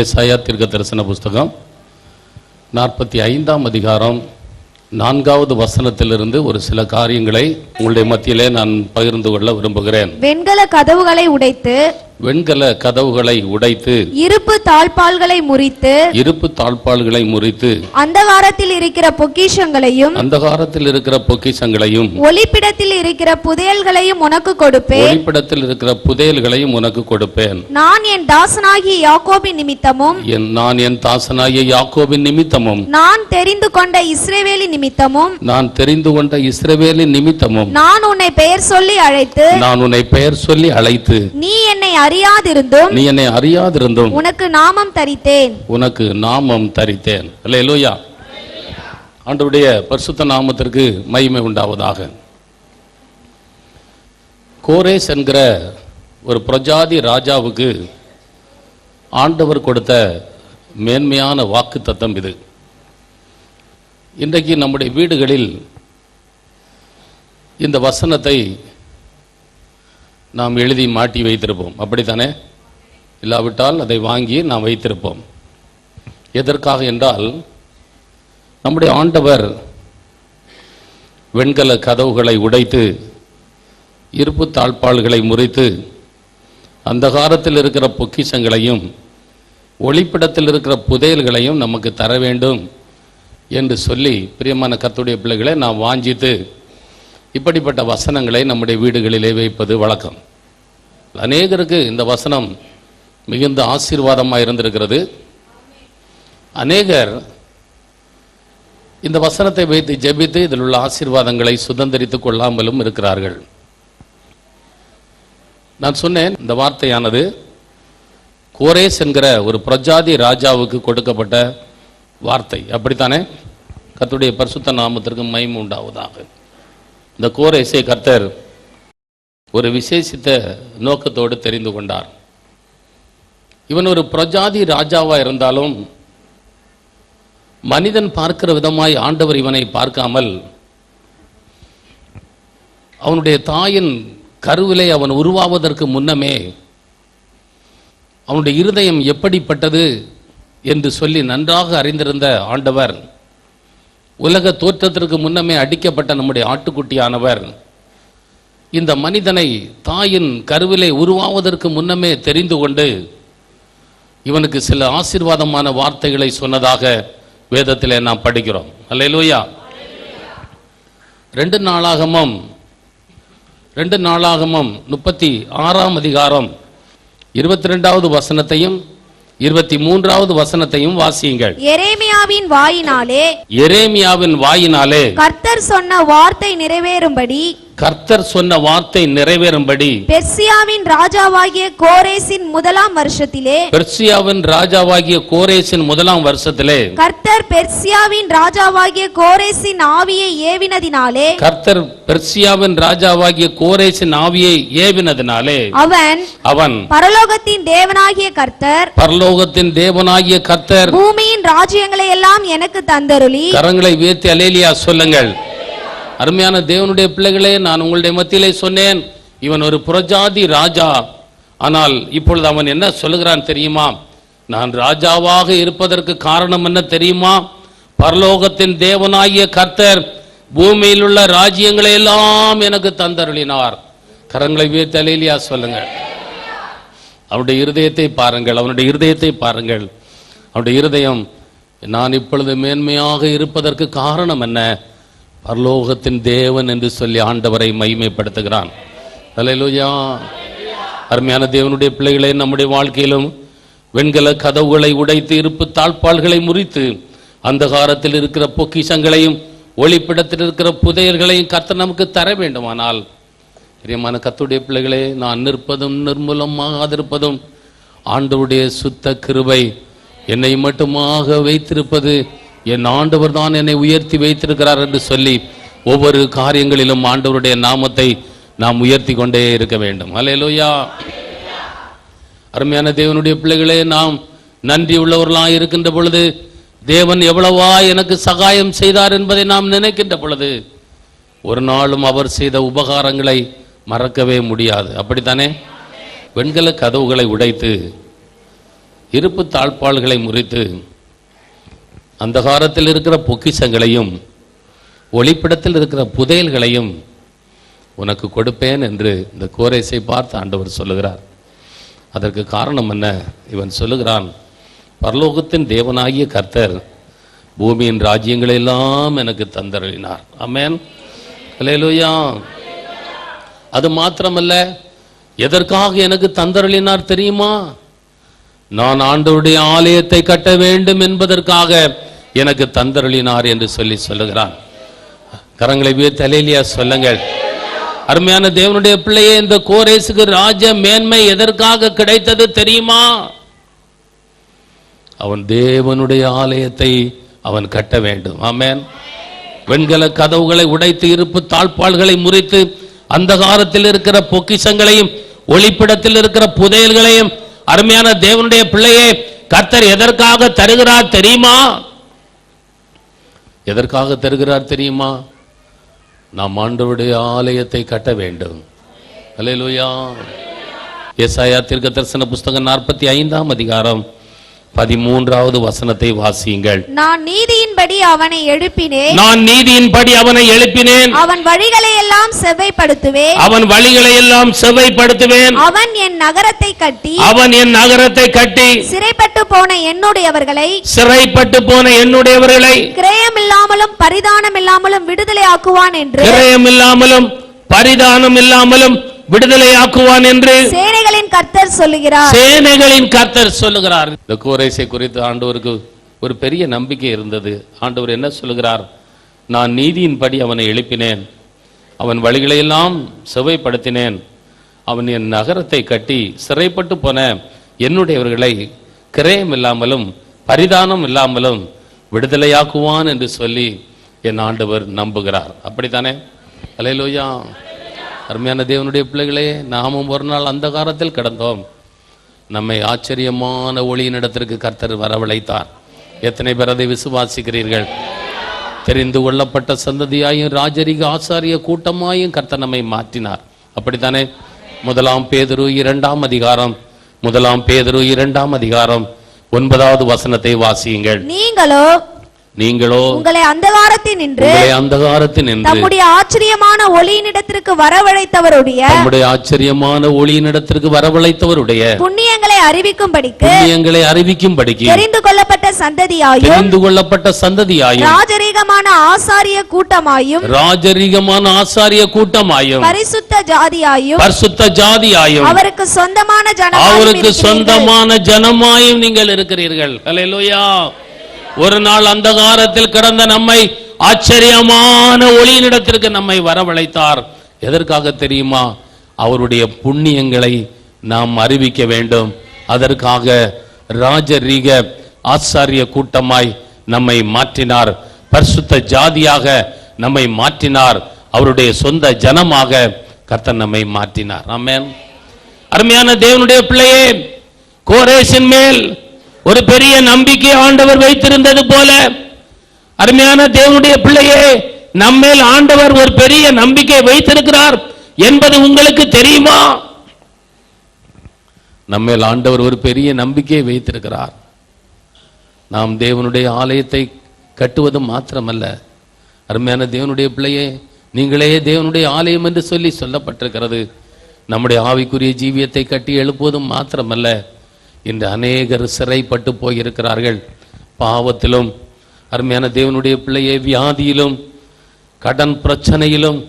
ஏசாயா தீர்க்கதரிசன புஸ்தகம் 45ஆம் அதிகாரம் 4வது வசனத்திலிருந்து ஒரு சில காரியங்களை உங்களுடைய மத்தியிலே நான் பகிர்ந்து கொள்ள விரும்புகிறேன். வெண்கல கதவுகளை உடைத்து இருப்பு தாழ்பால்களை முறித்து அந்தகாரத்தில் இருக்கிற பொக்கிஷங்களையும் ஒளிப்பிடத்தில் இருக்கிற புதையல்களையும் உனக்கு கொடுப்பேன். நான் என் தாசனாகிய யாக்கோபின் நிமித்தமும் நான் தெரிந்து கொண்ட இஸ்ரவேலின் நிமித்தமும் நான் உன்னை பெயர் சொல்லி அழைத்து நீ என்னை அறியாதிருந்தும் உனக்கு நாமம் தரித்தேன். அல்லேலூயா. ஆண்டவருடைய பரிசுத்த நாமத்திற்கு மகிமை உண்டாவதாக. கோரேஸ் என்கிற ஒரு பிரஜாதி ராஜாவுக்கு ஆண்டவர் கொடுத்த மேன்மையான வாக்குத்தத்தம் இது. இன்றைக்கு நம்முடைய வீடுகளில் இந்த வசனத்தை நாம் எழுதி மாட்டி வைத்திருப்போம், அப்படித்தானே? இல்லாவிட்டால் அதை வாங்கி நாம் வைத்திருப்போம். எதற்காக என்றால், நம்முடைய ஆண்டவர் வெண்கல கதவுகளை உடைத்து இருப்பு தாழ்பால்களை முறித்து அந்தகாரத்தில் இருக்கிற பொக்கிஷங்களையும் ஒளிப்பிடத்தில் இருக்கிற புதையல்களையும் நமக்கு தர வேண்டும் என்று சொல்லி, பிரியமான கர்த்தருடைய பிள்ளைகளை நாம் வாஞ்சித்து இப்படிப்பட்ட வசனங்களை நம்முடைய வீடுகளிலே வைப்பது வழக்கம். அநேகருக்கு இந்த வசனம் மிகுந்த ஆசீர்வாதமாக இருந்திருக்கிறது. அநேகர் இந்த வசனத்தை வைத்து ஜெபித்து இதில் உள்ள ஆசீர்வாதங்களை சுதந்திரித்துக் கொள்ளாமலும் இருக்கிறார்கள். நான் சொன்னேன், இந்த வார்த்தையானது கோரேஸ் என்கிற ஒரு பிரஜாதி ராஜாவுக்கு கொடுக்கப்பட்ட வார்த்தை, அப்படித்தானே? கர்த்தருடைய பரிசுத்த நாமத்திற்கு மகிமை உண்டாவதாக. இந்த கோரேசை கர்த்தர் ஒரு விசேஷித்த நோக்கத்தோடு தெரிந்து கொண்டார். இவன் ஒரு பிரஜாதி ராஜாவா இருந்தாலும் மனிதன் பார்க்கிற விதமாய் ஆண்டவர் இவனை பார்க்காமல், அவனுடைய தாயின் கருவிலே அவன் உருவாவதற்கு முன்னமே அவனுடைய இருதயம் எப்படிப்பட்டது என்று சொல்லி நன்றாக அறிந்திருந்த ஆண்டவர், உலக தோற்றத்திற்கு முன்னமே அடிக்கப்பட்ட நம்முடைய ஆட்டுக்குட்டியானவர் இந்த மனிதனை தாயின் கருவிலே உருவாவதற்கு முன்னமே தெரிந்து கொண்டு இவனுக்கு சில ஆசீர்வாதமான வார்த்தைகளை சொன்னதாக வேதத்திலே நாம் படிக்கிறோம். அல்லேலூயா. 2 நாளாகமம் 36ஆம் அதிகாரம் 22வது வசனத்தையும் 23வது வசனத்தையும் வாசியுங்கள். எரேமியாவின் வாயினாலே கர்த்தர் சொன்ன வார்த்தை நிறைவேறும்படி பெர்சியாவின் ராஜாவாகிய கோரேசின் முதலாம் வருஷத்திலே கர்த்தர் பெர்சியாவின் ராஜாவாகிய கோரேசின் ஆவியை ஏவினதினாலே அவன் பரலோகத்தின் தேவனாகிய கர்த்தர் பூமியின் ராஜ்யங்களை எல்லாம் எனக்கு தந்தருளி. கரங்களை உயர்த்தி அல்லேலூயா சொல்லுங்கள். அருமையான தேவனுடைய பிள்ளைகளே, நான் உங்களுடைய மத்தியிலே சொன்னேன், இவன் ஒரு புறஜாதி ராஜா. ஆனால் இப்பொழுது அவன் என்ன சொல்லுகிறான் தெரியுமா? நான் ராஜாவாக இருப்பதற்கு காரணம் என்ன தெரியுமா? பரலோகத்தின் தேவனாகிய கர்த்தர் பூமியில் உள்ள ராஜ்யங்களை எல்லாம் எனக்கு தந்தருளினார். கரங்களை உயர்த்தி அல்லேலூயா சொல்லுங்கள். அவனுடைய இருதயத்தை பாருங்கள், அவனுடைய இருதயம், நான் இப்பொழுது மேன்மையாக இருப்பதற்கு காரணம் என்ன? பரலோகத்தின் தேவன் என்று சொல்லி ஆண்டவரை மகிமைப்படுத்துகிறான். அல்லேலூயா. அருமையான தேவனுடைய பிள்ளைகளே, நம்முடைய வாழ்க்கையிலும் வெண்கல கதவுகளை உடைத்து இருப்பு தாழ்பால்களை முறித்து அந்தகாரத்தில் இருக்கிற பொக்கிஷங்களையும் ஒளிப்பிடத்தில் இருக்கிற புதையல்களையும் கர்த்தர் நமக்கு தர வேண்டுமானால், பிரியமான கர்த்தருடைய பிள்ளைகளே, நான் நிற்பதும் நிர்மூலமாகாதிருப்பதும் ஆண்டவருடைய சுத்த கிருபை, என்னை மட்டுமாக வைத்திருப்பது, என் ஆண்டவர் தான் என்னை உயர்த்தி வைத்திருக்கிறார் என்று சொல்லி ஒவ்வொரு காரியங்களிலும் ஆண்டவருடைய நாமத்தை நாம் உயர்த்தி கொண்டே இருக்க வேண்டும். அல்லேலூயா. அருமையான தேவனுடைய பிள்ளைகளே, நாம் நன்றி உள்ளவர்களாக இருக்கின்ற பொழுது, தேவன் எவ்வளவா எனக்கு சகாயம் செய்தார் என்பதை நாம் நினைக்கின்ற பொழுது, ஒரு நாளும் அவர் செய்த உபகாரங்களை மறக்கவே முடியாது. அப்படித்தானே? வெண்கல கதவுகளை உடைத்து இருப்பு தாழ்பாள்களை முறித்து அந்தகாரத்தில் இருக்கிற பொக்கிஷங்களையும் ஒளிப்பிடத்தில் இருக்கிற புதையல்களையும் உனக்கு கொடுப்பேன் என்று இந்த கோரேசை பார்த்து ஆண்டவர் சொல்லுகிறார். அதற்கு காரணம் என்ன? இவன் சொல்லுகிறான், பரலோகத்தின் தேவனாகிய கர்த்தர் பூமியின் ராஜ்யங்களை எல்லாம் எனக்கு தந்தருளினார். ஆமென், அல்லேலூயா. அது மாத்திரமல்ல, எதற்காக எனக்கு தந்தருளினார் தெரியுமா? நான் ஆண்டவருடைய ஆலயத்தை கட்ட வேண்டும் என்பதற்காக எனக்கு தந்தருளினார் என்று சொல்லுகிறான். கரங்களை உயர்த்தி அல்லேலூயா சொல்லுங்கள். அருமையான தேவனுடைய பிள்ளையே, இந்த கோரேசுக்கு ராஜ மேன்மை எதற்காக கிடைத்தது தெரியுமா? அவன் தேவனுடைய ஆலயத்தை அவன் கட்ட வேண்டும். ஆமென். வெண்கல கதவுகளை உடைத்து இருப்பு தாழ்பாள்களை முறித்து அந்தகாரத்தில் இருக்கிற பொக்கிஷங்களையும் ஒளிப்பிடத்தில் இருக்கிற புதையல்களையும் அருமையான தேவனுடைய பிள்ளையே, கர்த்தர் எதற்காக தருகிறார் தெரியுமா? எதற்காக தருகிறார் தெரியுமா? நாம் ஆண்டவருடைய ஆலயத்தை கட்ட வேண்டும். அல்லேலூயா. ஏசாயா தீர்க்கதரிசன புஸ்தகம் 45ஆம் அதிகாரம் 13வது வசனத்தை வாசியுங்கள். நான் நீதியின்படி அவனை எழுப்பினேன், நான் நீதியின்படி அவனை எழுப்பினேன், அவன் வழிகளை எல்லாம் செவ்வைப்படுத்துவேன், அவன் வழிகளை எல்லாம் செவ்வைப்படுத்துவேன், அவன் என் நகரத்தை கட்டி, அவன் என் நகரத்தை கட்டி, சிறைப்பட்டு போன என்னுடையவர்களை, சிறைப்பட்டு போன என்னுடையவர்களை கிரயம் இல்லாமலும் பரிதானம் இல்லாமலும் விடுதலை ஆக்குவான் என்று, கிரயம் இல்லாமலும் பரிதானம் இல்லாமலும் விடுதலையாக்குவான் என்று சேனைகளின் கர்த்தர் சொல்லுகிறார். சேனைகளின் கர்த்தர் சொல்லுகிறார். இந்த கோரேசை குறித்து ஆண்டவருக்கு ஒரு பெரிய நம்பிக்கை இருந்தது. ஆண்டவர் என்ன சொல்லுகிறார்? நான் நீதியின்படி அவனை எழுப்பினேன், அவன் வழிகளை எல்லாம் செவ்வைப்படுத்தினேன், அவன் என் நகரத்தை கட்டி சிறைப்பட்டு போன என்னுடையவர்களை கிரயம் இல்லாமலும் பரிதானம் இல்லாமலும் விடுதலையாக்குவான் என்று சொல்லி என் ஆண்டவர் நம்புகிறார். அப்படித்தானே? அல்லேலூயா. அருமையான தேவனுடைய பிள்ளைகளே, நாமும் ஒரு நாள் அந்தகாரத்தில் கிடந்தோம். நம்மை ஆச்சரியமான ஒளியினிடத்திற்கு கர்த்தர் வரவழைத்தார். எத்தனை பேர் அதை விசுவாசிக்கிறீர்கள்? தெரிந்து கொள்ளப்பட்ட சந்ததியாயும் ராஜரிக ஆசாரிய கூட்டமாயும் கர்த்தர் நம்மை மாற்றினார். அப்படித்தானே? 1 பேதுரு 2ஆம் அதிகாரம் 9வது வசனத்தை வாசியுங்கள். நீங்களோ உங்களை அந்தகாரத்தில் நின்று தம்முடைய ஆச்சரியமான ஒளியினிடத்திற்கு வரவழைத்தவருடைய புண்ணியங்களை அறிவிக்கும்படிக்கு தெரிந்து கொள்ளப்பட்ட சந்ததியாயும் ராஜரீகமான ஆசாரிய கூட்டமாயும் பரிசுத்த ஜாதியாயும் அவருக்கு சொந்தமான ஜனமாயும் நீங்கள் இருக்கிறீர்கள். அல்லேலூயா. ஒரு நாள் அந்தகாரத்தில் கிடந்த நம்மை ஆச்சரியமான ஒளியினிடத்திற்கு நம்மை வரவழைத்தார். எதற்காக தெரியுமா? அவருடைய புண்ணியங்களை நாம் அறிவிக்க வேண்டும். அதற்காக ராஜரீக ஆசாரிய கூட்டமாய் நம்மை மாற்றினார். பரிசுத்த ஜாதியாக நம்மை மாற்றினார். அவருடைய சொந்த ஜனமாக கர்த்தர் நம்மை மாற்றினார். ஆமென். அருமையான தேவனுடைய பிள்ளையே, கோரேசின் மேல் ஒரு பெரிய நம்பிக்கை ஆண்டவர் வைத்திருந்தது போல, அருமையான தேவனுடைய பிள்ளையே, நம்மேல் ஆண்டவர் ஒரு பெரிய நம்பிக்கை வைத்திருக்கிறார் என்பது உங்களுக்கு தெரியுமா? நம்மேல் ஆண்டவர் ஒரு பெரிய நம்பிக்கை வைத்திருக்கிறார். நாம் தேவனுடைய ஆலயத்தை கட்டுவது மாத்திரமல்ல, அருமையான தேவனுடைய பிள்ளையே, நீங்களே தேவனுடைய ஆலயம் என்று சொல்லப்பட்டிருக்கிறது. நம்முடைய ஆவிக்குரிய ஜீவியத்தை கட்டி எழுப்புவதும் மாத்திரமல்ல, இன்று அநேகர் சிறைப்பட்டு போயிருக்கிறார்கள். பாவத்திலும், அருமையான தேவனுடைய பிள்ளையே, வியாதியிலும், கடன் பிரச்சனையிலும்,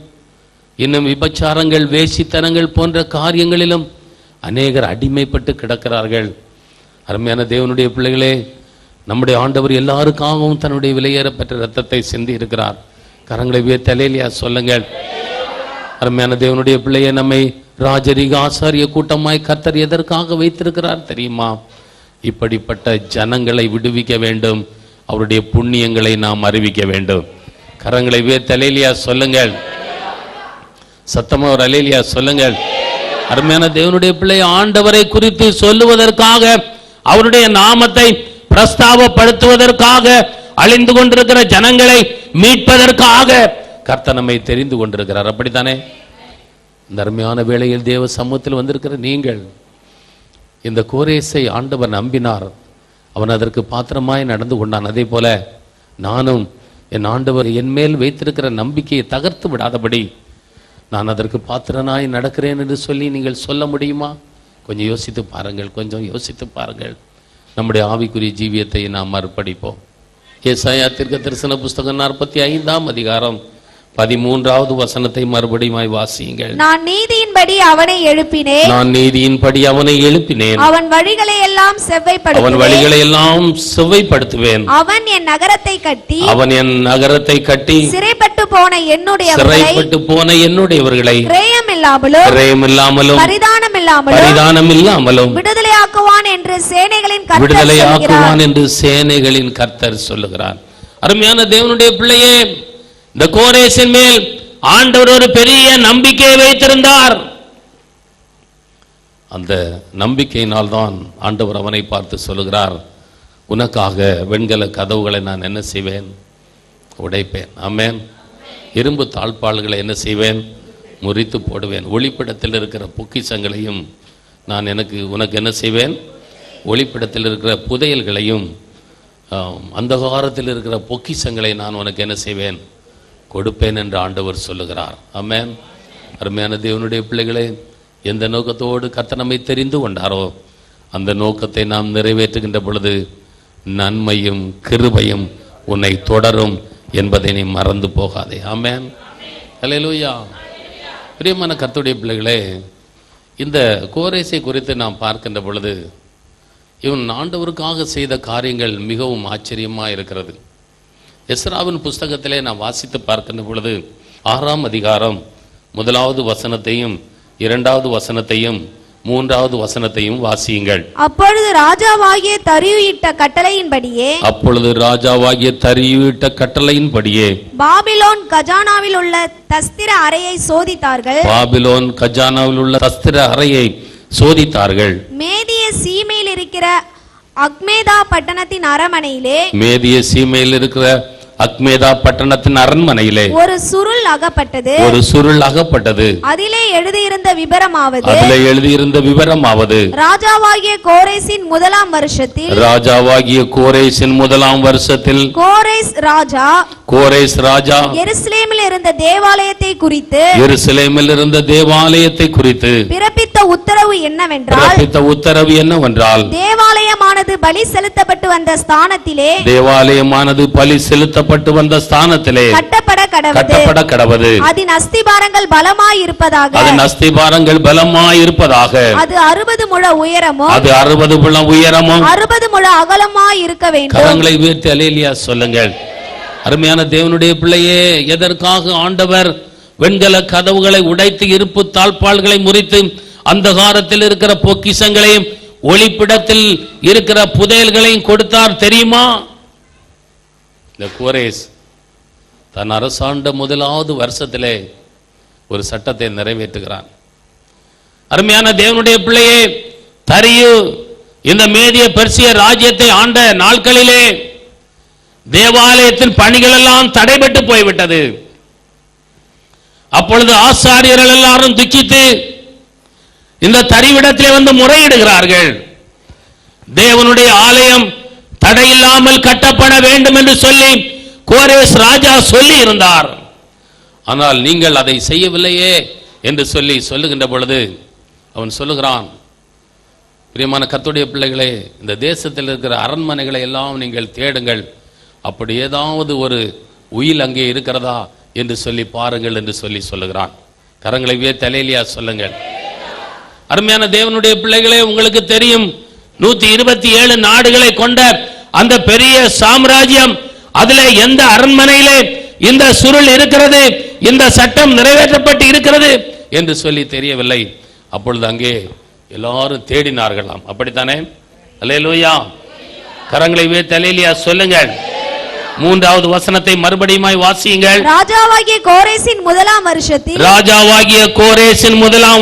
இன்னும் விபச்சாரங்கள், வேசித்தனங்கள் போன்ற காரியங்களிலும் அநேகர் அடிமைப்பட்டு கிடக்கிறார்கள். அருமையான தேவனுடைய பிள்ளைகளே, நம்முடைய ஆண்டவர் எல்லாருக்காகவும் தன்னுடைய விலையேறப்பெற்ற இரத்தத்தை சிந்தி இருக்கிறார். கரங்களை உயர்த்தி அல்லேலூயா சொல்லுங்கள். அருமையான தேவனுடைய பிள்ளையை, நம்மை ராஜரீக ஆசாரிய கூட்டமாய் கர்த்தர் எதற்காக வைத்திருக்கிறார் தெரியுமா? இப்படிப்பட்ட ஜனங்களை விடுவிக்க வேண்டும். அவருடைய புண்ணியங்களை நாம் அறிவிக்க வேண்டும். கரங்களை உயர்த்தி அல்லேலூயா சொல்லுங்கள். சத்தமா ஒரு அல்லேலூயா சொல்லுங்கள். அருமையான தேவனுடைய பிள்ளை, ஆண்டவரை குறித்து சொல்லுவதற்காக, அவருடைய நாமத்தை பிரஸ்தாபப்படுத்துவதற்காக, அழிந்து கொண்டிருக்கிற ஜனங்களை மீட்பதற்காக கர்த்தர் நம்மை தெரிந்து கொண்டிருக்கிறார். அப்படித்தானே? இந்த அருமையான வேளையில் தேவ சமூகத்தில் வந்திருக்கிற நீங்கள், இந்த கோரேசை ஆண்டவர் நம்பினார், அவன் அதற்கு பாத்திரமாய் நடந்து கொண்டான். அதே போல நானும் என் ஆண்டவர் என் மேல் வைத்திருக்கிற நம்பிக்கையை தகர்த்து விடாதபடி நான் அதற்கு பாத்திரனாய் நடக்கிறேன் என்று சொல்லி நீங்கள் சொல்ல முடியுமா? கொஞ்சம் யோசித்து பாருங்கள், கொஞ்சம் யோசித்து பாருங்கள். நம்முடைய ஆவிக்குரிய ஜீவியத்தை நாம் அர்ப்பணிப்போம். ஏசாயா தீர்க்கதரிசன புஸ்தகம் 45ஆம் அதிகாரம் 13வது வசனத்தை மறுபடியும் வாசியுங்கள். நான் நீதியின்படி அவனை எழுப்பினேன், நான் நீதியின்படி அவனை எழுப்பினேன், அவன் வழிகளை எல்லாம் செவ்வைப்படுத்துவேன், அவன் வழிகளை எல்லாம் செவ்வைப்படுத்துவேன். அவன் என் நகரத்தை கட்டி, அவன் என் நகரத்தை கட்டி, சிறைப்பட்டு போன என்னுடையவர்களை கிரயமில்லாமலும் பரிதானமில்லாமலும் விடுதலையாக்குவான் என்று சேனைகளின் கர்த்தர் சொல்லுகிறார். அருமையான தேவனுடைய பிள்ளையே, இந்த கோரேசின் மேல் ஆண்டவர் ஒரு பெரிய நம்பிக்கையை வைத்திருந்தார். அந்த நம்பிக்கையினால் தான் ஆண்டவர் அவனை பார்த்து சொல்லுகிறார், உனக்காக வெண்கல கதவுகளை நான் என்ன செய்வேன்? உடைப்பேன். ஆமென். இரும்பு தாழ்பாள்களை என்ன செய்வேன்? முறித்து போடுவேன். ஒளிப்பிடத்தில் இருக்கிற பொக்கிஷங்களையும் நான் உனக்கு என்ன செய்வேன்? ஒளிப்பிடத்தில் இருக்கிற புதையல்களையும் அந்தகாரத்தில் இருக்கிற பொக்கிஷங்களை நான் உனக்கு என்ன செய்வேன்? கொடுப்பேன் என்று ஆண்டவர் சொல்லுகிறார். ஆமென். அருமையான தேவனுடைய பிள்ளைகளே, எந்த நோக்கத்தோடு கர்த்தர் நம்மை தெரிந்து கொண்டாரோ அந்த நோக்கத்தை நாம் நிறைவேற்றுகின்ற பொழுது நன்மையும் கிருபையும் உன்னை தொடரும் என்பதை நீ மறந்து போகாதே. ஆமென். அல்லேலூயா. பிரியமான கர்த்தருடைய பிள்ளைகளே, இந்த கோரேசை குறித்து நாம் பார்க்கின்ற பொழுது இவன் ஆண்டவருக்காக செய்த காரியங்கள் மிகவும் ஆச்சரியமாக இருக்கிறது. எஸ்ராவின் புஸ்தகத்திலே நாம் வாசித்து பார்க்கின்ற பொழுது 6ஆம் அதிகாரம் 1வது வசனத்தையும் 2வது வசனத்தையும் 3வது வசனத்தையும் வாசியுங்கள். அப்பொழுது ராஜாவாகிய தரியுயிட்ட கட்டளையின்படியே பாபிலோன் கஜானாவில் உள்ள தஸ்திர அறையை சோதித்தார்கள். மேதிய சீமையில் இருக்கிற அக்மேதா பட்டணத்தின் அரண்மனையிலே ஒரு சுருள் அகப்பட்டது. அதிலே எழுதியிருந்த விபரமாவது ராஜாவாகிய கோரேசின் முதலாம் வருஷத்தில் கோரேஸ் ராஜா எருசலேமில் இருந்த தேவாலயத்தை குறித்து பிறப்பித்த உத்தரவு என்னவென்றால் தேவாலயமானது பலி செலுத்தப்பட்டு வந்த ஸ்தானத்திலே கட்டப்பட கடவது. அதன் அஸ்திபாரங்கள் பலமாய் இருப்பதாக அது 60 முழ உயரமும் 60 முழ அகலமாய் இருக்க வேண்டும். கரங்களை உயர்த்தி அல்லேலூயா சொல்லுங்கள். அருமையான தேவனுடைய பிள்ளையே, எதற்காக ஆண்டவர் வெண்கல கதவுகளை உடைத்து இருப்பு தாழ்பாள்களை முறித்து அந்தகாரத்தில் இருக்கிற பொக்கிஷங்களையும் ஒளிப்பிடத்தில் இருக்கிற புதையல்களையும் கொடுத்தார் தெரியுமா? இந்த கோரேஸ் தன் அரசாண்ட 1வது வருஷத்திலே ஒரு சட்டத்தை நிறைவேற்றுகிறான். அருமையான தேவனுடைய பிள்ளையே, தரியு இந்த மேதிய பெர்சிய ராஜ்யத்தை ஆண்ட நாட்களிலே தேவாலயத்தின் பணிகள் எல்லாம் தடைபட்டு போய்விட்டது. அப்பொழுது ஆசாரியர்கள் எல்லாரும் துக்கித்து இந்த தரிவிடத்திலே வந்து முறையிடுகிறார்கள். தேவனுடைய ஆலயம் தடையில்லாமல் கட்டப்பட வேண்டும் என்று சொல்லி கோரேஸ் ராஜா சொல்லி இருந்தார். ஆனால் நீங்கள் அதை செய்யவில்லையே என்று சொல்லுகின்ற பொழுது அவன் சொல்லுகிறான், பிரியமான கர்த்தருடைய பிள்ளைகளே, இந்த தேசத்தில் இருக்கிற அரண்மனைகளை எல்லாம் நீங்கள் தேடுங்கள், அப்படி ஏதாவது ஒரு உயில் அங்கே இருக்கிறதா என்று சொல்லி பாருங்கள் என்று சொல்லுகிறான். கரங்களை உயர்த்தி அல்லேலூயா சொல்லுங்கள். அருமையான தேவனுடைய பிள்ளைகளே, உங்களுக்கு தெரியும் 127 நாடுகளை கொண்ட அந்த பெரிய சாம்ராஜ்யம், அதிலே எந்த அரண்மனையிலே இந்த சுருள் இருக்கிறது, இந்த சட்டம் நிறைவேற்றப்பட்டு இருக்கிறது என்று சொல்லி தெரியவில்லை. அப்பொழுது அங்கே எல்லாரும் தேடினார்களாம். அப்படித்தானே? அல்லேலூயா. கரங்களை உயர்த்தி அல்லேலூயா சொல்லுங்கள். 3வது வசனத்தை மறுபடியும் வாசியுங்கள். ராஜாவாகிய கோரேசின் முதலாம்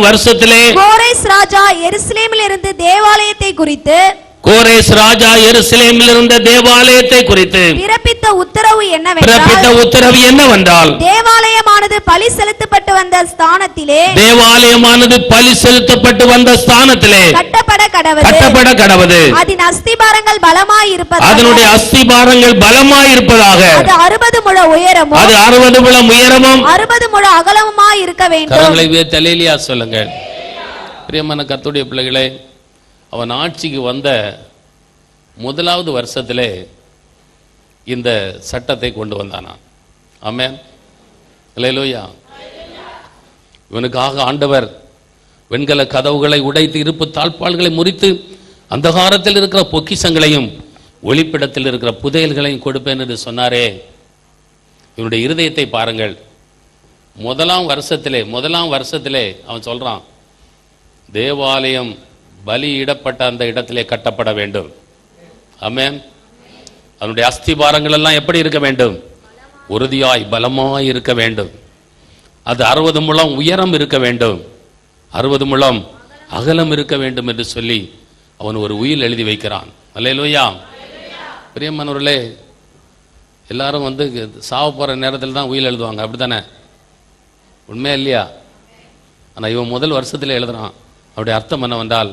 வருஷத்திலே கோரேஸ் ராஜா எருசலேமில் இருந்து தேவாலயத்தை குறித்து கோரேஸ் ராஜா எருசலேமில் இருந்த தேவாலயத்தை குறித்து பிறப்பித்த உத்தரவு என்னவென்றால் தேவாலயமானது பலி செலுத்தப்பட்டு வந்த ஸ்தானத்திலே கட்டப்பட கடவது. அதன் அஸ்திபாரங்கள் அதனுடைய அஸ்திபாரங்கள் பலமாயிருப்பதாக. அது 60 முழ உயரமும் 60 முழ அகலமுமாய் இருக்க வேண்டும். கரங்களை உயர்த்தி அல்லேலூயா சொல்லுங்கள். பிரியமான கர்த்தருடைய பிள்ளைகளே, அவன் ஆட்சிக்கு வந்த முதலாவது வருஷத்திலே இந்த சட்டத்தை கொண்டு வந்தானா. ஆமென், அல்லேலூயா. இவனுக்காக ஆண்டவர் வெண்கல கதவுகளை உடைத்து இருப்பு தாழ்பாள்களை முறித்து அந்தகாரத்தில் இருக்கிற பொக்கிஷங்களையும் ஒளிப்பிடத்தில் இருக்கிற புதையல்களையும் கொடுப்பேன் என்று சொன்னாரே. இவனுடைய இருதயத்தை பாருங்கள். முதலாம் வருஷத்திலே அவன் சொல்றான், தேவாலயம் பலியிடப்பட்ட அந்த இடத்திலே கட்டப்பட வேண்டும். ஆமென். அதனுடைய அஸ்திபாரங்கள் எல்லாம் எப்படி இருக்க வேண்டும்? உறுதியாய் பலமாய் இருக்க வேண்டும். அது 60 முழம் உயரம் இருக்க வேண்டும், 60 முழம் அகலம் இருக்க வேண்டும் என்று சொல்லி அவன் ஒரு உயில் எழுதி வைக்கிறான். அல்லேலூயா. பிரியமானவர்களே, எல்லாரும் சாவ போற நேரத்தில் தான் உயில் எழுதுவாங்க, அப்படித்தானே? உண்மையா இல்லையா? ஆனால் இவன் முதல் வருஷத்தில் எழுதுறான். அவருடைய அர்த்தம் என்னவென்றால்,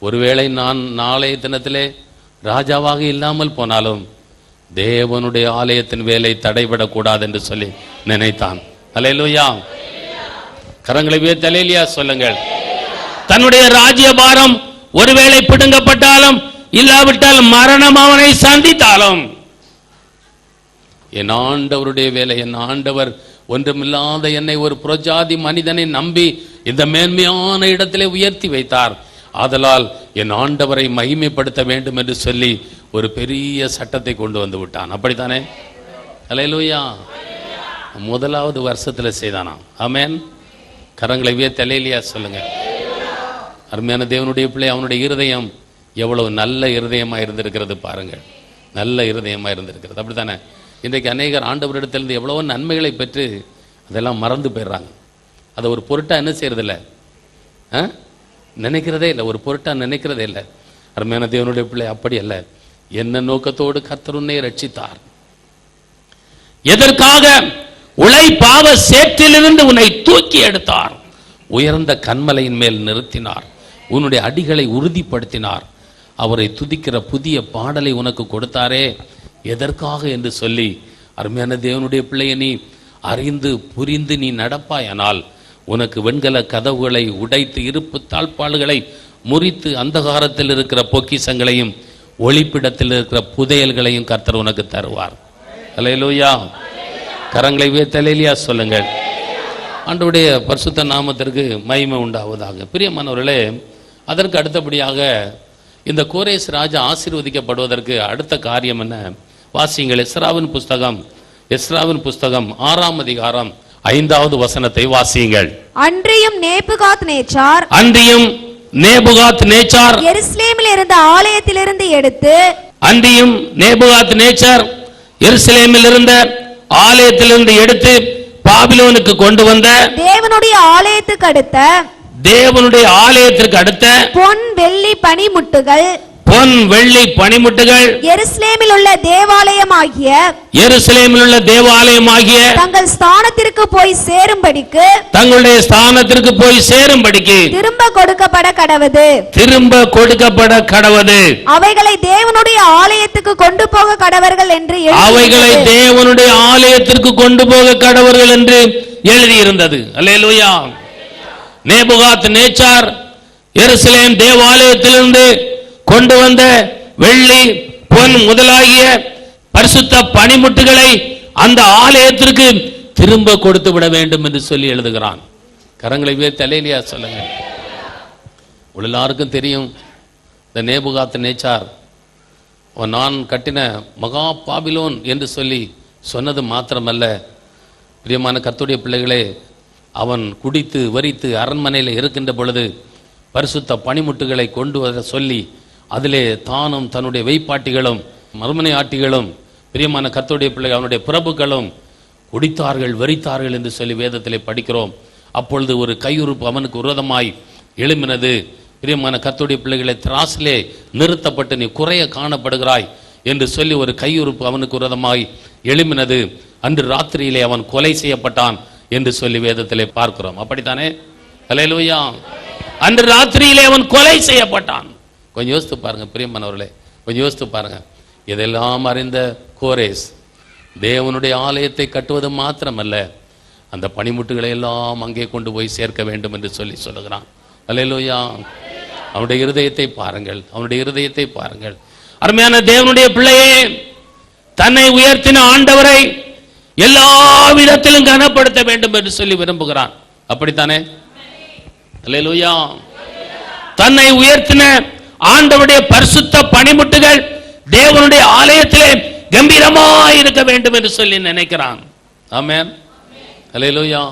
ஒருவேளை நான் நாளைய தினத்திலே ராஜாவாக இல்லாமல் போனாலும் தேவனுடைய ஆலயத்தின் வேலை தடைபடக்கூடாது என்று சொல்லி நினைத்தான். அல்லேலூயா. கரங்களை உயர்த்தி அல்லேலூயா சொல்லுங்கள். தன்னுடைய ராஜ்ய பாரம் ஒருவேளை பிடுங்கப்பட்டாலும் இல்லாவிட்டால் மரணம் அவனை சந்தித்தாலும், என் ஆண்டவருடைய வேலை, என் ஆண்டவர் ஒன்றுமில்லாத என்னை ஒரு புறஜாதி மனிதனை நம்பி இந்த மேன்மையான இடத்திலே உயர்த்தி வைத்தார். ஆதலால் என் ஆண்டவரை மகிமைப்படுத்த வேண்டும் என்று சொல்லி ஒரு பெரிய சட்டத்தை கொண்டு வந்து விட்டான். அப்படித்தானே? அல்லேலூயா. முதலாவது வருஷத்தில் செய்தானாம். ஆமென். கரங்களை உயர்த்தி அல்லேலூயா சொல்லுங்க. அருமையான தேவனுடைய பிள்ளை, அவனுடைய இருதயம் எவ்வளவு நல்ல இருதயமாக இருந்திருக்கிறது பாருங்கள். நல்ல இருதயமாக இருந்திருக்கிறது. அப்படித்தானே? இன்றைக்கு அநேகர் ஆண்டவரிடத்திலிருந்து எவ்வளவோ நன்மைகளை பெற்று அதெல்லாம் மறந்து போயிடுறாங்க. அதை ஒரு பொருட்டா என்ன செய்யறதில்லை, நினைக்கிறதே இல்லை, ஒரு பொருட்டா நினைக்கிறதே இல்லை. அருமையான தேவனுடைய பிள்ளை அப்படி அல்ல. என்ன நோக்கத்தோடு கர்த்தர் உன்னை ரட்சித்தார், எதற்காக உலை பாவ சேற்றிலிருந்து உன்னை தூக்கி எடுத்தார், உயர்ந்த கன்மலையின் மேல் நிறுத்தினார், உன்னுடைய அடிகளை உறுதிப்படுத்தினார், அவரை துதிக்கிற புதிய பாடலை உனக்கு கொடுத்தாரே, எதற்காக என்று சொல்லி அருமையான தேவனுடைய பிள்ளையை நீ அறிந்து புரிந்து நீ நடப்பாயானால் உனக்கு வெண்கல கதவுகளை உடைத்து இருப்பு தாழ்பாள்களை முறித்து அந்தகாரத்தில் இருக்கிற பொக்கிஷங்களையும் ஒளிப்பிடத்தில் இருக்கிற புதையல்களையும் கர்த்தர் உனக்கு தருவார். அல்லேலூயா. கரங்களை உயர்த்தி அல்லேலூயா சொல்லுங்கள். ஆண்டவருடைய பரிசுத்த நாமத்திற்கு மகிமை உண்டாவதாக. பிரியமானவர்களே, அதற்கு அடுத்தபடியாக இந்த கோரேஸ் ராஜா ஆசீர்வதிக்கப்படுவதற்கு அடுத்த காரியம் என்ன? வாசியுங்கள். எஸ்ராவின் புஸ்தகம் 6ஆம் அதிகாரம் 5வது வசனத்தை வாசியுங்கள். அன்றியும் நேபுகாத்நேச்சார் எருசலேமில் இருந்த ஆலயத்திலிருந்து எடுத்து பாபிலோனுக்கு கொண்டு வந்த தேவனுடைய ஆலயத்துக்கு அடுத்த பொன் வெள்ளி பனிமுட்டுகள் எருசலேமில் உள்ள தேவாலயமாகிய தங்கள் ஸ்தானத்திற்கு போய் சேரும்படிக்கு திரும்ப கொடுக்கப்பட கடவது. அவைகளை தேவனுடைய ஆலயத்துக்கு கொண்டு போக கடவர்கள் என்று எழுதியிருந்தது. அல்லேலூயா. நேபுகாத்நேச்சார் எருசலேம் தேவாலயத்திலிருந்து கொண்டு வந்த வெள்ளி பொன் முதலாகிய பரிசுத்த பனிமுட்டுகளை அந்த ஆலயத்திற்கு திரும்ப கொடுத்து விட வேண்டும் என்று சொல்லி எழுதுகிறான். கரங்களை உயர்த்தி அல்லேலூயா சொல்லுங்க. எல்லாருக்கும் தெரியும், இந்த நேபுகாத்நேச்சார் நான் கட்டின மகா பாபிலோன் என்று சொல்லி சொன்னது மாத்திரமல்ல, பிரியமான கர்த்தருடைய பிள்ளைகளே, அவன் குடித்து வரித்து அரண்மனையில் இருக்கின்ற பொழுது பரிசுத்த பனிமுட்டுகளை கொண்டு வர சொல்லி அதிலே தானும் தன்னுடைய வைப்பாட்டிகளும் மறுமனை ஆட்டிகளும் பிரியமான கர்த்தருடைய பிள்ளைகள் அவனுடைய பிரபுக்களும் குடித்தார்கள் வெறித்தார்கள் என்று சொல்லி வேதத்திலே படிக்கிறோம். அப்பொழுது ஒரு கையுறுப்பு அவனுக்கு விரோதமாய் எழும்பினது. பிரியமான கர்த்தருடைய பிள்ளைகளை, திராசிலே நிறுத்தப்பட்டு நீ குறைய காணப்படுகிறாய் என்று சொல்லி ஒரு கையுறுப்பு அவனுக்கு விரோதமாய் எழும்பினது. அன்று ராத்திரியிலே அவன் கொலை செய்யப்பட்டான் என்று சொல்லி வேதத்திலே பார்க்கிறோம். அப்படித்தானே? அல்லேலூயா. அன்று ராத்திரியிலே அவன் கொலை செய்யப்பட்டான். கொஞ்சம் யோசித்து பாருங்க பிரியமானவர்களே, கொஞ்சம் யோசித்து பாருங்க. இதெல்லாம் அறிந்த கோரேஸ் தேவனுடைய ஆலயத்தை கட்டுவது மாத்திரமல்ல, அந்த பனிமுட்டுகளை எல்லாம் அங்கே கொண்டு போய் சேர்க்க வேண்டும் என்று சொல்லி சொல்லுகிறான். அல்லேலூயா. அவனுடைய இருதயத்தை பாருங்கள், அவனுடைய இருதயத்தை பாருங்கள். அருமையான தேவனுடைய பிள்ளையே, தன்னை உயர்த்தின ஆண்டவரை எல்லா விதத்திலும் கனப்படுத்த வேண்டும் என்று சொல்லி விரும்புகிறான். அப்படித்தானே? அல்லேலூயா. தன்னை உயர்த்தின ஆண்டவருடைய பரிசுத்த பனிமுட்டுகள் தேவனுடைய ஆலயத்திலே கம்பீரமாய் இருக்க வேண்டும் என்று சொல்லி நினைக்கிறான். ஆமென். அல்லேலூயா.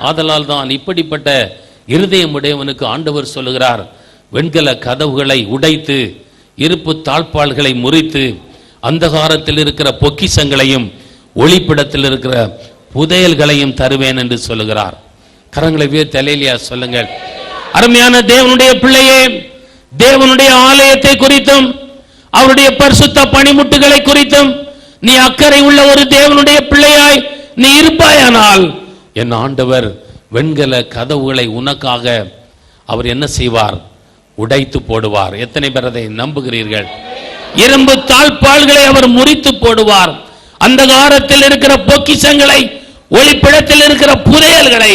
ஆதலால் தான் இப்படிப்பட்ட இருதயம் உடையவனுக்கு ஆண்டவர் சொல்லுகிறார், வெண்கல கதவுகளை உடைத்து இருப்பு தாழ்பாள்களை முறித்து அந்தகாரத்தில் இருக்கிற பொக்கிஷங்களையும் ஒளிப்பிடத்தில் இருக்கிற புதையல்களையும் தருவேன் என்று சொல்லுகிறார். கரங்களை தலையிலியா சொல்லுங்கள். அருமையான தேவனுடைய பிள்ளையே, தேவனுடைய ஆலயத்தை குறித்தும் அவருடைய பரிசுத்த பனிமுட்டுகளை குறித்தும் நீ அக்கறை உள்ள ஒரு தேவனுடைய பிள்ளையாய் நீ இருப்பாயானால் என் ஆண்டவர் வெண்கல கதவுகளை உனக்காக அவர் என்ன செய்வார்? உடைத்து போடுவார். எத்தனை பேர் அதை நம்புகிறீர்கள்? இரும்பு தாழ்பாள்களை அவர் முறித்து போடுவார். அந்தகாரத்தில் இருக்கிற பொக்கிஷங்களை, ஒளிப்பிடத்தில் இருக்கிற புதையல்களை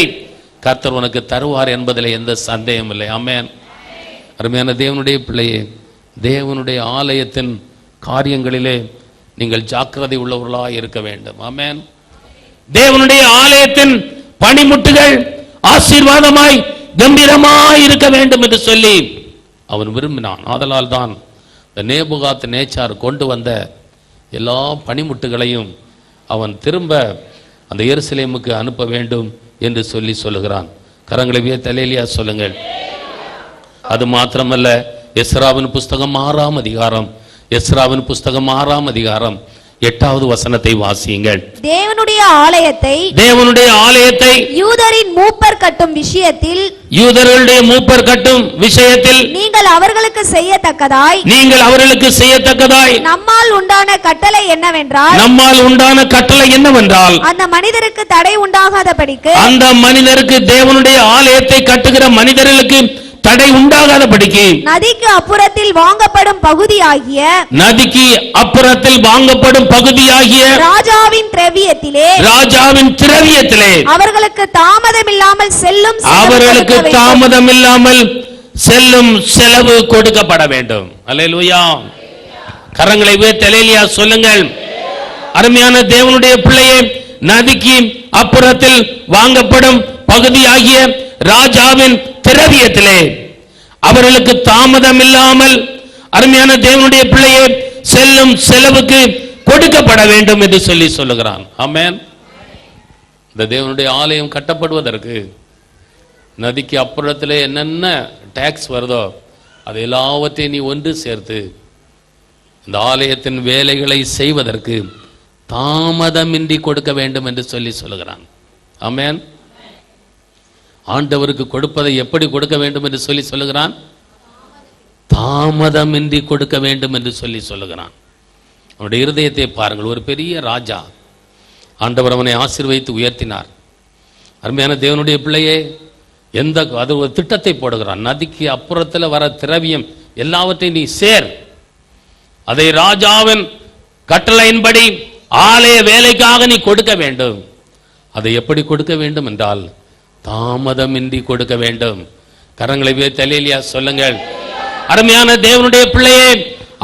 கர்த்தர் உனக்கு தருவார் என்பதில் எந்த சந்தேகம் இல்லை. ஆமென். அருமையான தேவனுடைய பிள்ளையே, தேவனுடைய ஆலயத்தின் காரியங்களிலே நீங்கள் ஜாக்கிரதை உள்ளவர்களாய் இருக்க வேண்டும். ஆமென். தேவனுடைய ஆலயத்தின் பனிமுட்டுகள் ஆசீர்வாதமாய் கம்பீரமாய் இருக்க வேண்டும் என்று சொல்லி அவன் விரும்பினான். ஆதலால் தான் நேபுகாத் நேச்சார் கொண்டு வந்த எல்லா பனிமுட்டுகளையும் அவன் திரும்ப அந்த எருசலேமுக்கு அனுப்ப வேண்டும் என்று சொல்லி சொல்லுகிறான். கரங்களை தலையிலியா சொல்லுங்கள். அது மாத்திரமல்ல, எஸ்ராவின் புஸ்தகம் 6ஆம் அதிகாரம், எஸ்ராவின் புஸ்தகம் 6ஆம் அதிகாரம் 8வது வசனத்தை வாசியுங்கள். தேவனுடைய ஆலயத்தை யூதரின் மூப்பர் கட்டும் விஷயத்தில், யூதர்களுடைய மூப்பர் கட்டும் விஷயத்தில் நீங்கள் அவர்களுக்கு செய்யத்தக்கதாய் நம்மால் உண்டான கட்டளை என்னவென்றால் அந்த மனிதருக்கு தடை உண்டாகாதபடிக்கு, அந்த மனிதருக்கு, தேவனுடைய ஆலயத்தை கட்டுகிற மனிதர்களுக்கு தடை உண்டாகாதபடிக்கு நதிக்கு அப்புறத்தில் வாங்கப்படும் பகுதியாகிய ராஜாவின் திரவியத்திலே அவர்களுக்கு தாமதமில்லாமல் செல்லும் செலவு கொடுக்கப்பட வேண்டும். அல்லேலூயா. கரங்களை தலையிலியா சொல்லுங்கள். அருமையான தேவனுடைய பிள்ளையே, நதிக்கு அப்புறத்தில் வாங்கப்படும் பகுதியாகிய ராஜாவின் திரவியத்திலே அவர்களுக்கு தாமதம் இல்லாமல், அருமையான தேவனுடைய பிள்ளையே, செல்லும் செலவுக்கு கொடுக்கப்பட வேண்டும் என்று சொல்லி சொல்லுகிறான். ஆமென். இந்த தேவனுடைய ஆலயம் கட்டப்படுவதற்கு நதிக்கு அப்புறத்திலே என்னென்ன டாக்ஸ் வருதோ அது எல்லாவற்றையும் நீ ஒன்று சேர்த்து இந்த ஆலயத்தின் வேலைகளை செய்வதற்கு தாமதமின்றி கொடுக்க வேண்டும் என்று சொல்லி சொல்லுகிறான். ஆமென். ஆண்டவருக்கு கொடுப்பதை எப்படி கொடுக்க வேண்டும் என்று சொல்லி சொல்லுகிறான்? தாமதமின்றி கொடுக்க வேண்டும் என்று சொல்லி சொல்லுகிறான். அவனுடைய இருதயத்தை பாருங்கள். ஒரு பெரிய ராஜா, ஆண்டவர் அவனை ஆசீர்வதித்து உயர்த்தினார். அருமையான தேவனுடைய பிள்ளையே, அது ஒரு திட்டத்தை போடுகிறான். நதிக்கு அப்புறத்தில் வர திரவியம் எல்லாவற்றையும் நீ சேர், அதை ராஜாவின் கட்டளையின்படி ஆலய வேலைக்காக நீ கொடுக்க வேண்டும். அதை எப்படி கொடுக்க வேண்டும் என்றால் தாமதமின்றி கொடுக்க வேண்டும். கரங்களை தலையிலியா சொல்லுங்கள். அருமையான தேவனுடைய பிள்ளையே,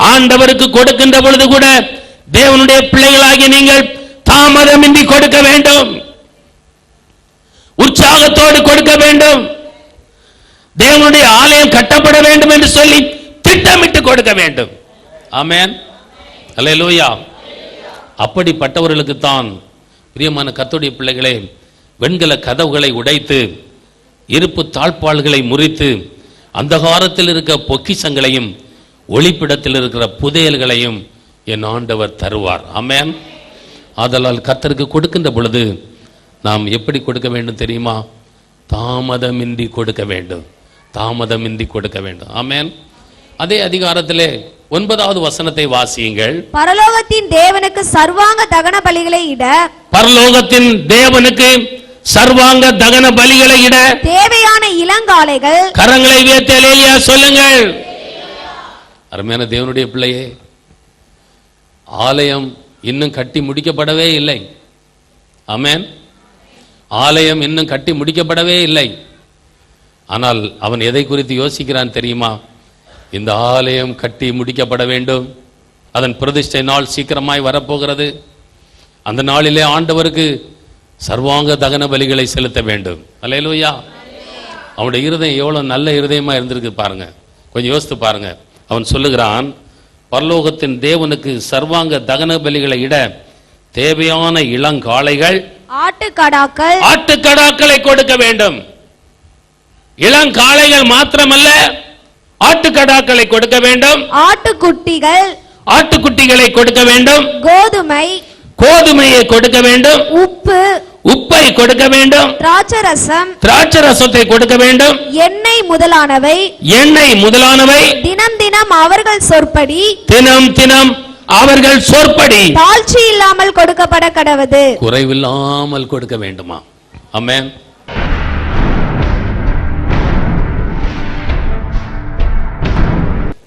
ஆண்டவருக்கு கொடுக்கின்ற பொழுது கூட தேவனுடைய பிள்ளைகளாகிய நீங்கள் தாமதமின்றி கொடுக்க வேண்டும், உற்சாகத்தோடு கொடுக்க வேண்டும். தேவனுடைய ஆலயம் கட்டப்பட வேண்டும் என்று சொல்லி திட்டமிட்டு கொடுக்க வேண்டும். ஆமென். அல்லேலூயா. அப்படிப்பட்டவர்களுக்கு தான் பிரியமான கர்த்தருடைய பிள்ளைகளே, வெண்கல கதவுகளை உடைத்து இருப்பு தாழ்பாள்களை முறித்து அந்தகாரத்தில் இருக்கிற பொக்கிஷங்களையும் ஒளிப்பிடத்தில் இருக்கிற புதையல்களையும் என் ஆண்டவர் தருவார். ஆமென். ஆதலால் கர்த்தருக்கு கொடுக்கின்ற பொழுது நாம் எப்படி கொடுக்க வேண்டும் தெரியுமா? தாமதமின்றி கொடுக்க வேண்டும். தாமதமின்றி கொடுக்க வேண்டும். ஆமென். அதே அதிகாரத்திலே 9வது வசனத்தை வாசியுங்கள். பரலோகத்தின் தேவனுக்கு சர்வாங்க தகன பலிகளை இட, பரலோகத்தின் தேவனுக்கு சர்வாங்க தகன பலிகளை இட தேவையான இளங்காளைகள், கரங்களை உயர்த்தி அல்லேலூயா சொல்லுங்கள். அருமையான தேவனுடைய பிள்ளையே, ஆலயம் இன்னும் கட்டி முடிக்கப்படவே இல்லை. ஆமென். ஆலயம் இன்னும் கட்டி முடிக்கப்படவே இல்லை. ஆனால் அவன் எதை குறித்து யோசிக்கிறான் தெரியுமா? இந்த ஆலயம் கட்டி முடிக்கப்பட வேண்டும். அதன் பிரதிஷ்டை நாள் சீக்கிரமாய் வரப்போகிறது. அந்த நாளிலே ஆண்டவருக்கு சர்வாங்க தகன பலிகளை செலுத்த வேண்டும். அல்லேலூயா. அவனுடைய இருதயம் எவ்வளவு நல்ல இருதயமா இருந்திருக்கு பாருங்க. கொஞ்சம் யோசித்து பாருங்க. அவன் சொல்லுகிறான், பரலோகத்தின் தேவனுக்கு சர்வாங்க தகன பலிகளை இட தேவையான இளங்காளைகள், ஆட்டுக்கடாக்களை கொடுக்க வேண்டும். இளங்காளைகள் மாத்திரமல்ல, ஆட்டுக்கடாக்களை கொடுக்க வேண்டும். ஆட்டுக்குட்டிகளை கொடுக்க வேண்டும். கோதுமையை கொடுக்க வேண்டும். உப்பை கொடுக்க வேண்டும். திராட்சரசத்தை கொடுக்க வேண்டும். எண்ணெய் முதலானவை தினம் தினம் அவர்கள் சொற்படி தாழ்ச்சி இல்லாமல் கொடுக்கப்பட கடவது. குறைவில்லாமல் கொடுக்க வேண்டுமா? ஆமென்.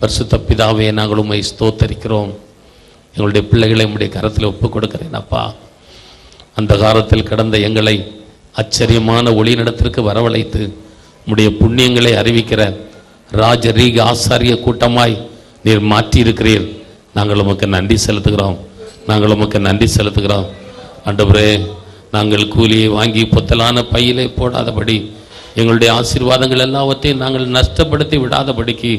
பரிசுத்த பிதாவே, நாங்கள் உம்மை ஸ்தோத்தரிக்கிறோம். எங்களுடைய பிள்ளைகளை உம்முடைய கரத்தில் ஒப்புக் கொடுக்கிறேன் அப்பா. அந்த காலத்தில் கடந்த எங்களை ஆச்சரியமான ஒளிநடத்திற்கு வரவழைத்து உம்முடைய புண்ணியங்களை அறிவிக்கிற ராஜரீக ஆசாரிய கூட்டமாய் நீர் மாற்றியிருக்கிறீர். நாங்கள் உமக்கு நன்றி செலுத்துகிறோம். ஆண்டவரே, நாங்கள் கூலியை வாங்கி பொத்தலான பையிலே போடாதபடி, எங்களுடைய ஆசீர்வாதங்கள் எல்லாவற்றையும் நாங்கள் நஷ்டப்படுத்தி விடாதபடிக்கு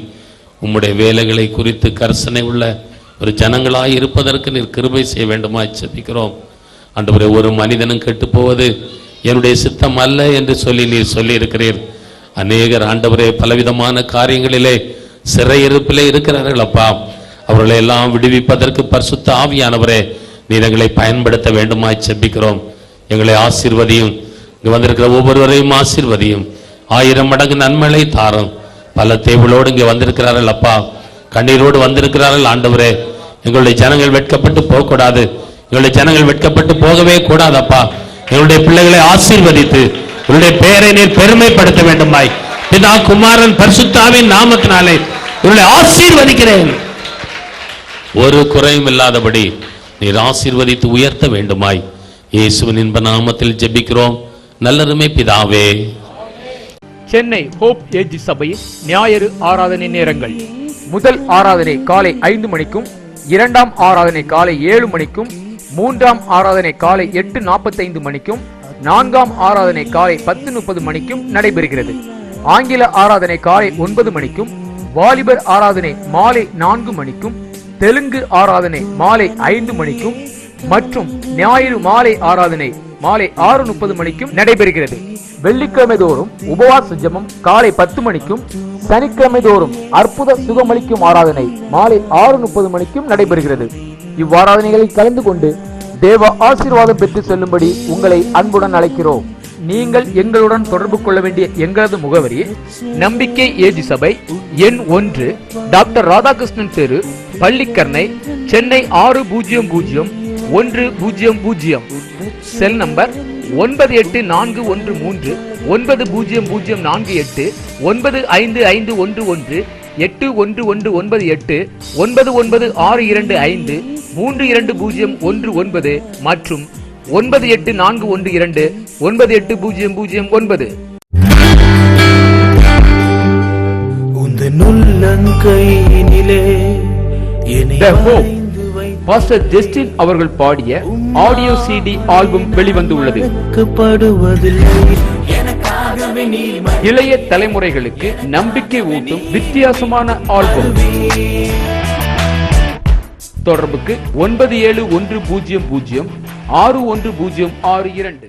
உம்முடைய வேலைகளை குறித்து கரிசனை உள்ள ஒரு ஜனங்களாய் இருப்பதற்கு நீர் கிருபை செய்ய வேண்டுமா ஜெபிக்கிறோம். ஆண்டவரே, ஒரு மனிதனும் கெட்டு போவது என்னுடைய சித்தம் அல்ல என்று சொல்லி நீர் சொல்லி இருக்கிறீர். அநேகர் ஆண்டவரே பலவிதமான காரியங்களிலே சிறையிருப்பிலே இருக்கிறார்கள் அப்பா. அவர்களை எல்லாம் விடுவிப்பதற்கு பரிசுத்த ஆவியானவரே நீர் எங்களை பயன்படுத்த வேண்டுமா ஜெபிக்கிறோம். எங்களை ஆசீர்வதியும். இங்கு வந்திருக்கிற ஒவ்வொருவரையும் ஆசீர்வதியும். 1000 மடங்கு நன்மைகளை தாரும். பல தேவலோடு இங்கே வந்திருக்கிறார்கள் அப்பா. கண்ணீரோடு வந்திருக்கிறார்கள். ஆண்டவரே, எங்களுடைய ஜனங்கள் வெட்கப்பட்டு போகக்கூடாது. எங்களுடைய ஜனங்கள் வெட்கப்பட்டு போகவே கூடாது அப்பா. எங்களுடைய பிள்ளைகளை ஆசீர்வதித்து உங்களுடைய பெயரை நீர் பெருமைப்படுத்த வேண்டுமாய் பிதா குமாரன் பரிசுத்தாவின் நாமத்தினாலே இவர்களை ஆசீர்வதிக்கிறேன். ஒரு குறையும் இல்லாதபடி நீர் ஆசீர்வதித்து உயர்த்த வேண்டுமாய் இயேசுவின் இன்ப நாமத்தில் ஜெபிக்கிறோம் நல்லருமை பிதாவே. சென்னை ஹோப் ஏஜி சபையின் ஞாயிறு ஆராதனை நேரங்கள்: முதல் ஆராதனை காலை 5 மணிக்கும், 2ஆம் ஆராதனை காலை 7 மணிக்கும், 3ஆம் ஆராதனை காலை 8:45 மணிக்கும், 4ஆம் ஆராதனை காலை 10:30 மணிக்கும் நடைபெறுகிறது. ஆங்கில ஆராதனை காலை 9 மணிக்கும், வாலிபர் ஆராதனை மாலை 4 மணிக்கும், தெலுங்கு ஆராதனை மாலை 5 மணிக்கும் மற்றும் ஞாயிறு மாலை ஆராதனை மாலை 6:30 மணிக்கும் நடைபெறுகிறது. வெள்ளிக்கிழமை தோறும் உபவாச ஜெபம் காலை 10 மணிக்கும், சனிக்கிழமை தோறும் அற்புத சுகமளிக்கும் ஆராதனை மாலை 6:30 மணிக்கும் நடைபெறுகிறது. இவ்வாராதனைகளில் கலந்து கொண்டு தேவ ஆசீர்வாதம் பெற்று செல்லும்படி உங்களை அன்புடன் அழைக்கிறோம். நீங்கள் எங்களுடன் தொடர்பு கொள்ள வேண்டிய எங்களது முகவரி: நம்பிக்கை ஏஜி சபை, எண் 1, டாக்டர் ராதாகிருஷ்ணன் தெரு, பள்ளிக்கரணை, சென்னை 600100. செல் நம்பர் 9841390048 95511 81198 99625 320119 மற்றும் 98412 98009. பாஸ்டர் ஜஸ்டின் அவர்கள் பாடிய ஆடியோ CD ஆல்பம் வெளிவந்துள்ளது. இளைய தலைமுறைகளுக்கு நம்பிக்கை ஊட்டும் வித்தியாசமான ஆல்பம். தொடர்புக்கு 9710061062.